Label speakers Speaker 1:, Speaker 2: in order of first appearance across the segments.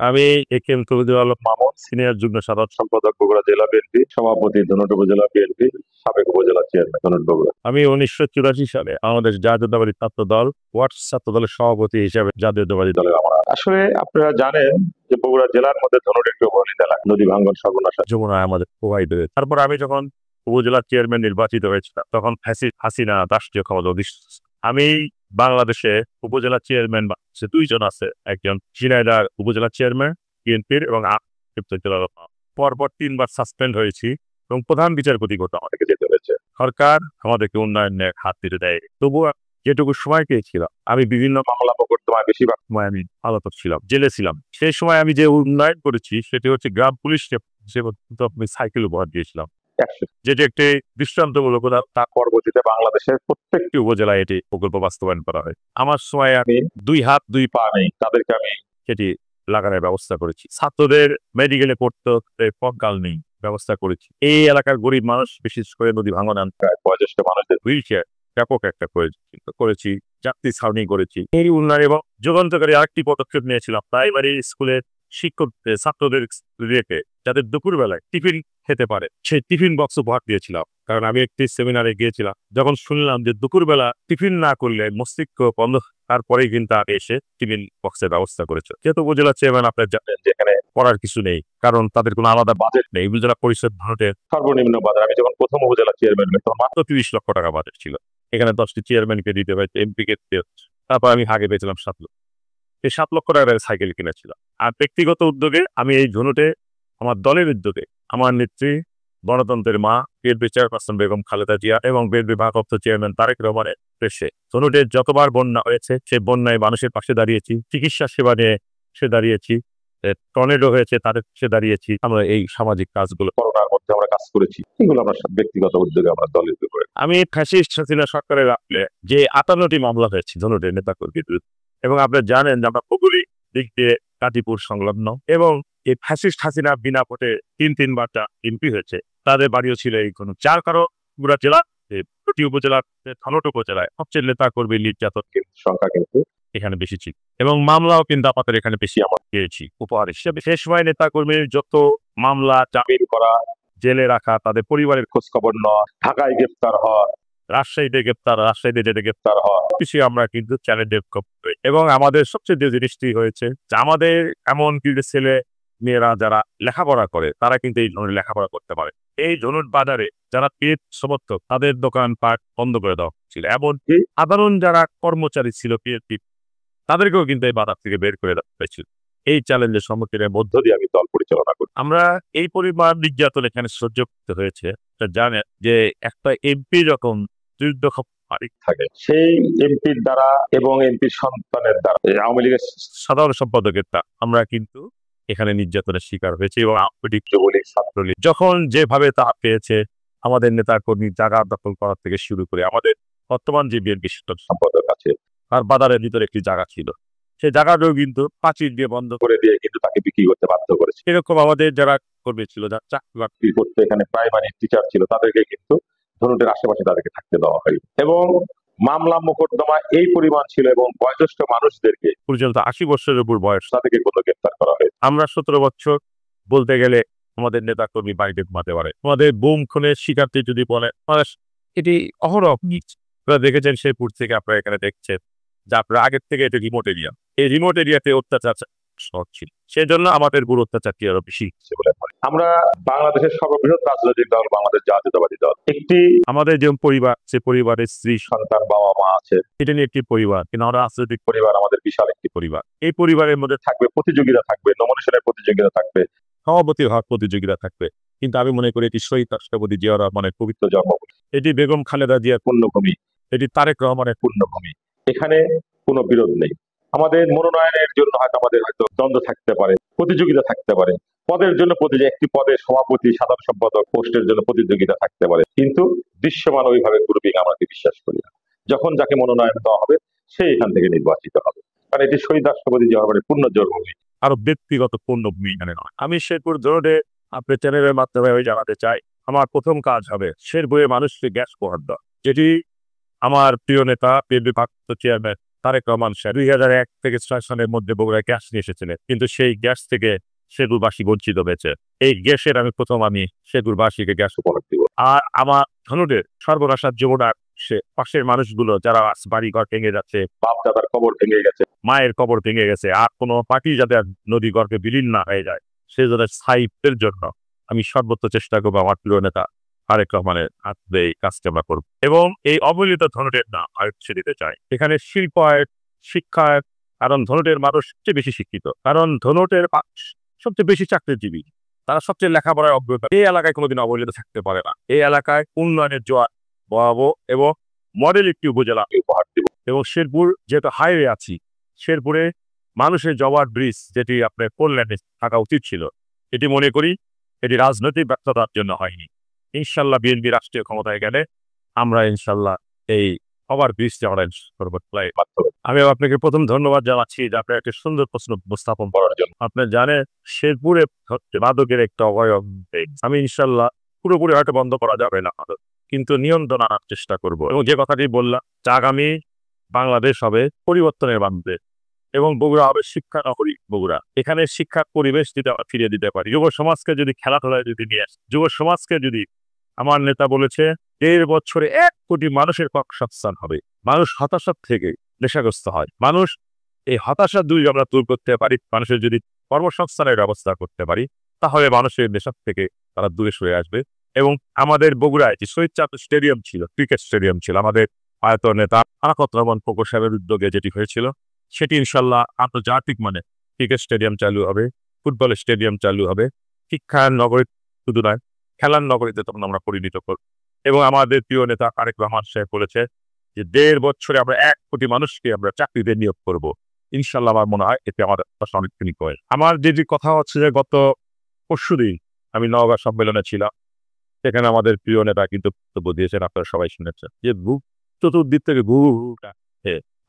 Speaker 1: আমি A K M. Tauhidul Alam Mamun, senior যুগ্ম সাধারণ সম্পাদক, বগুড়া জেলা বিএনপি, সভাপতি ধুনট উপজেলা বিএনপি, সাবেক উপজেলা চেয়ারম্যান ধুনট বগুড়া। আমি 1984 সালে বাংলাদেশ জাতীয়তাবাদী ছাত্র দল ওয়ার্ড ছাত্র দলের সভাপতি হিসেবে জাতীয়তাবাদী দলের আমরা। আসলে আপনারা জানেন যে বগুড়া জেলার মধ্যে ধুনট একটি অবহেলিত এলাকা, নদী ভাঙ্গন সর্বনাশ যমুনায় আমাদের প্রবাহিত হয়েছে। তারপর আমি যখন উপজেলা চেয়ারম্যান নির্বাচিত হয়েছিলাম তখন হাসিনা রাষ্ট্রীয় ক্ষমতা অধিষ্ঠিত। আমি বাংলাদেশে উপজেলা চেয়ারম্যান দুইজন আছে, একজন ঝিনাইদহ উপজেলা চেয়ারম্যান বিএনপির এবং পরপর 3বার সাসপেন্ড হয়েছি এবং প্রধান বিচারপতি করতে আমাদেরকে যেতে হয়েছে। সরকার আমাদেরকে উন্নয়নের হাত দিতে দেয়, তবুও যেটুকু সময় পেয়েছিলাম আমি বিভিন্ন মামলা মোকদ্দমায় বেশিরভাগ সময় আমি আলাদা ছিলাম, জেলে ছিলাম। সেই সময় আমি যে উন্নয়ন করেছি সেটি হচ্ছে গ্রাম পুলিশকে আমি সাইকেল উপহার দিয়েছিলাম, যেটি একটি দৃষ্টান্তমূলক। তার পরবর্তীতে বাংলাদেশের প্রত্যেকটি উপজেলায় এটি প্রকল্প বাস্তবায়ন করা হয়। আমার সময় আমি 2 হাত 2 পা নেই, তাদেরকে আমি সেটি লাগানোর ব্যবস্থা করেছি। ছাত্রদের মেডিকেলে পড়তে পথগাল নেই, ব্যবস্থা করেছি। এই এলাকার গরিব মানুষ, বিশেষ করে নদী ভাঙন বয়োজ্যেষ্ঠ মানুষদের হুইল চেয়ার ব্যাপক একটা করেছি, যাত্রী ছাউনি করেছি। এই উন্নয়ন এবং যুগান্তকারী আরেকটি পদক্ষেপ নিয়েছিলাম, প্রাইমারি স্কুলের শিক্ষক ছাত্রদের রেখে যাতে দুপুরবেলায় টিফিন খেতে পারে সেই টিফিন বক্স উপহার দিয়েছিলাম। কারণ আমি একটি সেমিনারে গিয়েছিলাম, যখন শুনলাম যে দুপুরবেলা টিফিন না করলে মস্তিষ্ক বন্ধ, তারপরেই কিন্তু আমি এসে টিফিন বক্সের ব্যবস্থা করেছে। যেহেতু উপজেলা চেয়ারম্যান আপনার জানেন যে এখানে করার কিছু নেই, কারণ তাদের কোনো আলাদা বাজেট নেই। উপজেলা পরিষদ ভারতের সর্বনিম্ন বাজার, আমি যখন প্রথম উপজেলা চেয়ারম্যান তখন মাত্র 30 লক্ষ টাকা বাজেট ছিল। এখানে 10টি চেয়ারম্যানকে দিতে হয়েছে, এমপি কে দিতে হচ্ছে। তারপর আমি আগে পেয়েছিলাম 7 লক্ষ, এই 7 লক্ষ টাকার সাইকেল কিনেছিলাম। আর ব্যক্তিগত উদ্যোগে আমি এই ধুনটে আমার দলের উদ্যোগে আমার নেত্রী গণতন্ত্রের মা বিএনপি চেয়ারপারসন বেগম খালেদা জিয়া এবং বিএনপি ভারপ্রাপ্ত চেয়ারম্যান তারেক রহমানের দেশে ধনুটের যতবার বন্যা হয়েছে সেই বন্যায় মানুষের পাশে দাঁড়িয়েছি, চিকিৎসা সেবা নিয়ে সে দাঁড়িয়েছি, টর্নেডো হয়েছে তাদের পাশে দাঁড়িয়েছি। আমরা এই সামাজিক কাজগুলো করোনার মধ্যে আমরা কাজ করেছি, এগুলো আমরা ব্যক্তিগত উদ্যোগে আমরা দলের উদ্যোগে। আমি ফ্যাসিস্ট হাসিনা সরকারের আমলে যে 58টি মামলা হয়েছে ধনুটের নেতাকর্মীর বিরুদ্ধে, এবং আপনারা জানেন যে আমরা ভৌগোলিক দিক দিয়ে গাজীপুর সংলগ্ন, এবং এই ফ্যাসিস্ট হাসিনা বিনা ভোটে 3বার এমপি হয়েছে, তাদের বাড়িও ছিল এই কোনো। যার কারণ পুরা জেলা উপজেলার ধনুট উপজেলায় সবচেয়ে নেতা কর্মী নির্যাতন সংখ্যা কিন্তু এখানে বেশি ছিল, এবং মামলাও কিন্তু আমাদের এখানে বেশি আমরা পেয়েছি উপহার হিসেবে। সে সময় নেতা কর্মীর যত মামলা জামিন করা, জেলে রাখা, তাদের পরিবারের খোঁজ খবর নেওয়া, ঢাকায় গ্রেপ্তার হওয়া, রাজশাহীতে যেটা গ্রেপ্তার হওয়া, কিছু আমরা কিন্তু চ্যালেঞ্জ করি। এবং আমাদের সবচেয়ে যে জিনিসটি হয়েছে যে আমাদের এমন কিছু ছেলে মেয়েরা যারা লেখাপড়া করে তারা কিন্তু এই ধরনের লেখাপড়া করতে পারে। এই ধনুট বাজারে যারা পেট সমর্থক তাদের দোকান পাট বন্ধ করে দেওয়া ছিল, এমনকি সাধারণ যারা কর্মচারী ছিল পিএসপি তাদেরকেও কিন্তু এই বাজার থেকে বের করে দেওয়া হয়েছিল। এই চ্যালেঞ্জের সম্মুখীনের মধ্য দিয়ে আমি দল পরিচালনা করি। আমরা এই পরিমাণ নির্যাতন এখানে সহ্য করতে হয়েছে। জানেন যে একটা এমপি যখন যুদ্ধ থাকে সেই এমপির দ্বারা এবং এমপির সন্তানের দ্বারা আওয়ামী লীগের সাধারণ সম্পাদকের দ্বারা আমরা কিন্তু এখানে নির্যাতনের শিকার হয়েছে, এবং যুবলীগ ছাত্রলীগ যখন যেভাবে তা পেয়েছে আমাদের নেতা কর্মী জায়গা দখল করার থেকে শুরু করে আমাদের বর্তমান যে বিএনপি সম্পাদক আছে তার বাজারের ভিতরে একটি জায়গা ছিল, সেই জায়গাটাও কিন্তু প্রাচীর দিয়ে বন্ধ করে দিয়ে কিন্তু তাকে বিক্রি করতে বাধ্য করেছে। এরকম আমাদের যারা কর্মী ছিল, যারা চাকরি বাকরি করতে এখানে প্রাইমারি টিচার ছিল, তাদেরকে কিন্তু ধনুটের আশেপাশে তাদেরকে থাকতে দেওয়া হয়। এবং মামলা মোকদ্দমা এই পরিমাণ ছিল, এবং বয়োজ্যেষ্ঠ মানুষদেরকে পর্যন্ত 80 বছরের উপর বয়স তাদেরকে কোনো গ্রেপ্তার করা হয়। আমরা 17 বছর বলতে গেলে আমাদের নেতা কর্মী বাড়িতে ঘুমাতে পারে। আমাদের বোম খুনের শিকারটি যদি বলে, এটি অহরহ আপনারা দেখেছেন শেরপুর থেকে, আপনারা এখানে দেখছেন যে আপনারা আগের থেকে এটা রিমোট এরিয়া, এই রিমোট এরিয়াতে অত্যাচার সহজ ছিল, সেই জন্য আমাদের গুরু অত্যাচারটি আরো বেশি বলে আমরা বাংলাদেশের সর্ববৃহৎ রাজনৈতিক দল বাংলাদেশ জাতীয়তাবাদী দল। একটি আমাদের যে পরিবার, সে পরিবারের স্ত্রী সন্তান বাবা মা আছে, এটা নিয়ে একটি পরিবার, কিন্তু আমরা রাজনৈতিক পরিবার, আমাদের বিশাল একটি পরিবার। এই পরিবারের মধ্যে থাকবে প্রতিযোগিতা, থাকবে নমিনেশনের প্রতিযোগিতা, থাকবে সভাপতি হওয়ার প্রতিযোগিতা থাকবে, কিন্তু আমি মনে করি এটি শহীদ রাষ্ট্রপতি জিয়া রহমানের পবিত্র জন্মভূমি, এটি বেগম খালেদা জিয়ার পুণ্যভূমি, এটি তারেক রহমানের পুণ্যভূমি। এখানে কোনো বিরোধ নেই। আমাদের মনোনয়নের জন্য আমাদের হয়তো দ্বন্দ্ব থাকতে পারে, প্রতিযোগিতা থাকতে পারে, পদের জন্য একটি পদের সভাপতি সাধারণ সম্পাদক পোস্টের জন্য প্রতিযোগিতা থাকতে পারে, কিন্তু দৃশ্যমান ওইভাবে গ্রুপিং আমাকে বিশ্বাস করি না। যখন যাকে মনোনয়ন দেওয়া হবে সে এখান থেকে নির্বাচিত হবে, কারণ এটি শহীদ রাষ্ট্রপতি জিয়া রহমানের পূর্ণ জন্মভূমি, আরো ব্যক্তিগত পূর্ণভূমি এখানে নয়। আমি শেরপুর ধরে আপনার চ্যানেলের মাধ্যমে আমি জানাতে চাই, আমার প্রথম কাজ হবে শেরপুরে মানুষকে গ্যাস উপহার দেওয়া, যেটি আমার প্রিয় নেতা বিএনপি ভারপ্রাপ্ত চেয়ারম্যান তারেক রহমান সাহেব 2001 থেকে 6 সালের মধ্যে বগুড়ায় গ্যাস নিয়ে এসেছিলেন, কিন্তু সেই গ্যাস থেকে শেরপুরবাসী বঞ্চিত হয়েছে। এই গ্যাসের আমি শেরপুরবাসীকে গ্যাস উপহার দিব। আর আমার ধনুটের সর্বনাশার যমুনা পাশের মানুষগুলো যারা বাড়ি ঘর ভেঙে যাচ্ছে, বাপ দাদার কবর ভেঙে গেছে, মায়ের কবর ভেঙে গেছে, আর কোনো পার্টি যাতে নদী গর্ভে বিলীন না হয়ে যায়, সে যাদের সাহিত্যের জন্য আমি সর্বোচ্চ চেষ্টা করবো। আমার প্রিয় নেতা তারেক রহমানের হাত দিয়ে এই কাজটা আমরা করবো এবং এই অবহেলিত ধনুটের নাম আয়ত্তে দিতে চাই। এখানে শিল্পায়ন, শিক্ষায়ন, কারণ ধনুটের মানুষ সবচেয়ে বেশি শিক্ষিত, কারণ ধনুটের সবচেয়ে বেশি চাকরিজীবী, তারা সবচেয়ে লেখাপড়ায় অগ্রতা। এই এলাকায় কোনোদিন অবহেলিত থাকতে পারে না। এই এলাকায় উন্নয়নের জোয়ার বহাবো এবং মডেল একটি উপজেলা উপহার দেব। এবং শেরপুর যেহেতু হাইওয়ে আছি, শেরপুরে মানুষের জবার ব্রিজ যেটি আপনার কল্যাণে থাকা উচিত ছিল, এটি মনে করি এটি রাজনৈতিক ব্যর্থতার জন্য হয়নি। ইনশাল্লাহ বিএনপি রাষ্ট্রীয় ক্ষমতায় গেলে আমরা ইনশাল্লাহ এই ওভার ব্রিজটি আমরা আমি আপনাকে প্রথম ধন্যবাদ জানাচ্ছি যে আপনার একটি সুন্দর প্রশ্ন উপস্থাপন করার জন্য। আপনি জানেন শেরপুরে মাদকের একটা অবয়ব, আমি ইনশাল্লাহ পুরোপুরি হয়তো বন্ধ করা যাবে না, কিন্তু নিয়ন্ত্রণ আনার চেষ্টা করব। এবং যে কথাটি বললাম, আগামী বাংলাদেশ হবে পরিবর্তনের বান্ধবে এবং বগুড়া হবে শিক্ষা নগরী। বগুড়া এখানে শিক্ষার পরিবেশ ফিরিয়ে দিতে পারি। যুব সমাজকে যদি খেলাধুলায় যদি নিয়ে আসে, যুব সমাজকে যদি, আমার নেতা বলেছে 1.5 বছরে 1 কোটি মানুষের কর্মসংস্থান হবে। মানুষ হতাশা থেকে নেশাগ্রস্ত হয়, মানুষ এই হতাশা আমরা দূর করতে পারি, মানুষের যদি কর্মসংস্থানের ব্যবস্থা করতে পারি, তাহলে মানুষের নেশা থেকে তারা দূরে সরে আসবে। এবং আমাদের বগুড়ায় যে শহীদ চাঁদ স্টেডিয়াম ছিল, ক্রিকেট স্টেডিয়াম ছিল, আমাদের আয়ত নেতা আরাফাত রহমান ফখর সাহেবের উদ্যোগে যেটি হয়েছিল, সেটি ইনশাল্লাহ আন্তর্জাতিক মানে ক্রিকেট স্টেডিয়াম চালু হবে, ফুটবল স্টেডিয়াম চালু হবে। শিক্ষার নগরী শুধু নয়, খেলার নগরীতে তখন আমরা পরিণত করব। এবং আমাদের প্রিয় নেতা তারেক রহমান সাহেব বলেছে যে 1.5 বছরে আমরা 1 কোটি মানুষকে আমরা চাকরিতে নিয়োগ করব। ইনশাল্লাহ আমার মনে হয় এতে আমাদের অনেকখানি কয়। আমার যেটি কথা হচ্ছে যে গত পরশুদিন আমি নওগাঁ সম্মেলনে ছিলাম, সেখানে আমাদের প্রিয় নেতা কিন্তু বক্তব্য দিয়েছেন, আপনারা সবাই শুনেছেন যে চতুর্দিক থেকে ঘুঘুটা,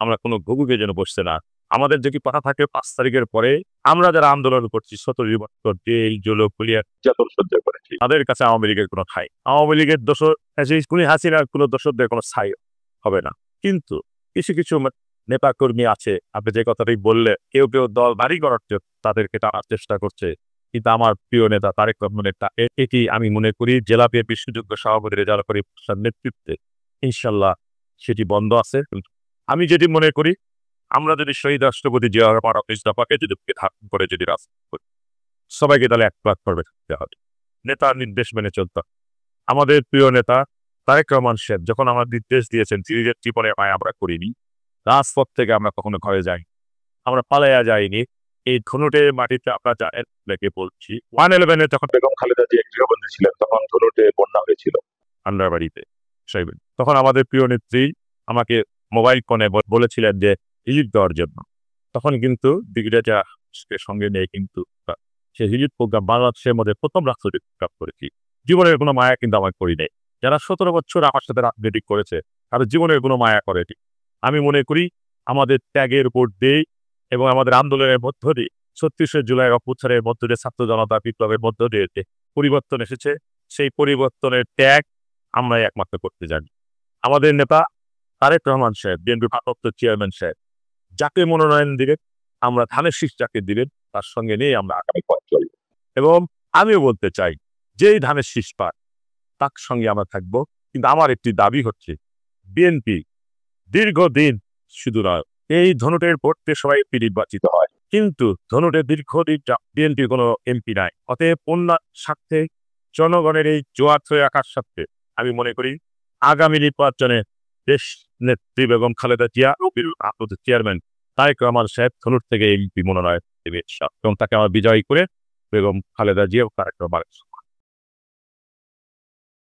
Speaker 1: আমরা কোনো ঘুঘুকে যেন বসছে না। আমাদের যদি কথা থাকে 5 তারিখের পরে আমরা যারা আন্দোলন করছি, 17 বছর জেল জুলুম নির্যাতন সহ্য করেছি, তাদের কাছে আওয়ামী লীগের কোনো ঠাঁই, আওয়ামী লীগের দোষর হাসিনার কোনো দোষরদের কোনো ছাই হবে না। কিন্তু কিছু কিছু নেতা কর্মী আছে, আপনি যে কথাটাই বললে, কেউ কেউ দল ভারী করার জন্য তাদেরকে টানার চেষ্টা করছে, কিন্তু আমার প্রিয় নেতা তারেক রহমানের এটি আমি মনে করি জেলা বিএনপির সুযোগ্য সভাপতি রেজাউল করিম নেতৃত্বে ইনশাল্লাহ সেটি বন্ধ আছে। আমি যেটি মনে করি, আমরা যদি শহীদ রাষ্ট্রপতি জিয়া রহমান দফাকে যদি ধারণ করে যদি রাজনীতি করি, সবাইকে তাহলে এক প্ল্যাটফর্মে থাকতে হবে, নেতার নির্দেশ মেনে চলতে। আমাদের প্রিয় নেতা তারেক রহমান সাহেব যখন আমার নির্দেশ দিয়েছেন, নিজের জীবনে মায় আমরা করিনি, রাজপথ থেকে আমরা কখনো ঘরে যাই, আমরা পালাইয়া যাইনি। এই ধনুটের মাটিতে আমরা বলছি 111-এ যখন বেগম খালেদা জিয়া গৃহবন্দী ছিলেন, তখন ধনুটে বন্যা হয়েছিল আন্ডারবাড়িতে। তখন আমাদের প্রিয় নেত্রী আমাকে মোবাইল ফোনে বলেছিলেন যে রিলিফ দেওয়ার জন্য। তখন কিন্তু ব্রিগেডিয়ারকে সঙ্গে নিয়ে কিন্তু সে রিলিফ প্রোগ্রাম বাংলাদেশের মধ্যে প্রথম রাষ্ট্রপতি প্রোগ্রাম করেছি। জীবনের কোনো মায়া কিন্তু আমার করি নাই। যারা 17 বছর আমার সাথে রাজনীতি করেছে, তাদের জীবনের কোনো মায়া করেনি। আমি মনে করি আমাদের ত্যাগের উপর দিয়ে এবং আমাদের আন্দোলনের মধ্য দিয়ে 36শে জুলাই অভ্যুত্থানের মধ্য দিয়ে, ছাত্র জনতা বিপ্লবের মধ্য দিয়ে পরিবর্তন এসেছে। সেই পরিবর্তনের ত্যাগ আমরাই একমাত্র করতে জানি। আমাদের নেতা তারেক রহমান সাহেব, বিএনপি ভারপ্রাপ্ত চেয়ারম্যান সাহেব, যাকে মনোনয়ন দিবেন, আমরা ধানের শীষ যাকে দিবেন, তার সঙ্গে নিয়ে আমরা আগামী পথ চলব। এবং আমিও বলতে চাই, যেই ধানের শীষ পায় তার সঙ্গে আমরা থাকবো। কিন্তু আমার একটি দাবি হচ্ছে, বিএনপি দীর্ঘদিন শুধু নয়, এই ধনুটের ভোটে সবাই নির্বাচিত হয়, কিন্তু ধনুটের দীর্ঘদিন বিএনপির কোনো এমপি নাই। অতএব অন্যান্য স্বার্থে, জনগণের এই জোয়ার হয়ে রাখার স্বার্থে আমি মনে করি আগামী নির্বাচনে দেশ নেত্রী বেগম খালেদা জিয়া চেয়ারম্যান তারেক রহমান সাহেব ধনুট থেকে এমপি মনোনয়ন দেবে এবং তাকে আমার বিজয়ী করে বেগম খালেদা জিয়া ও তারেক রহমান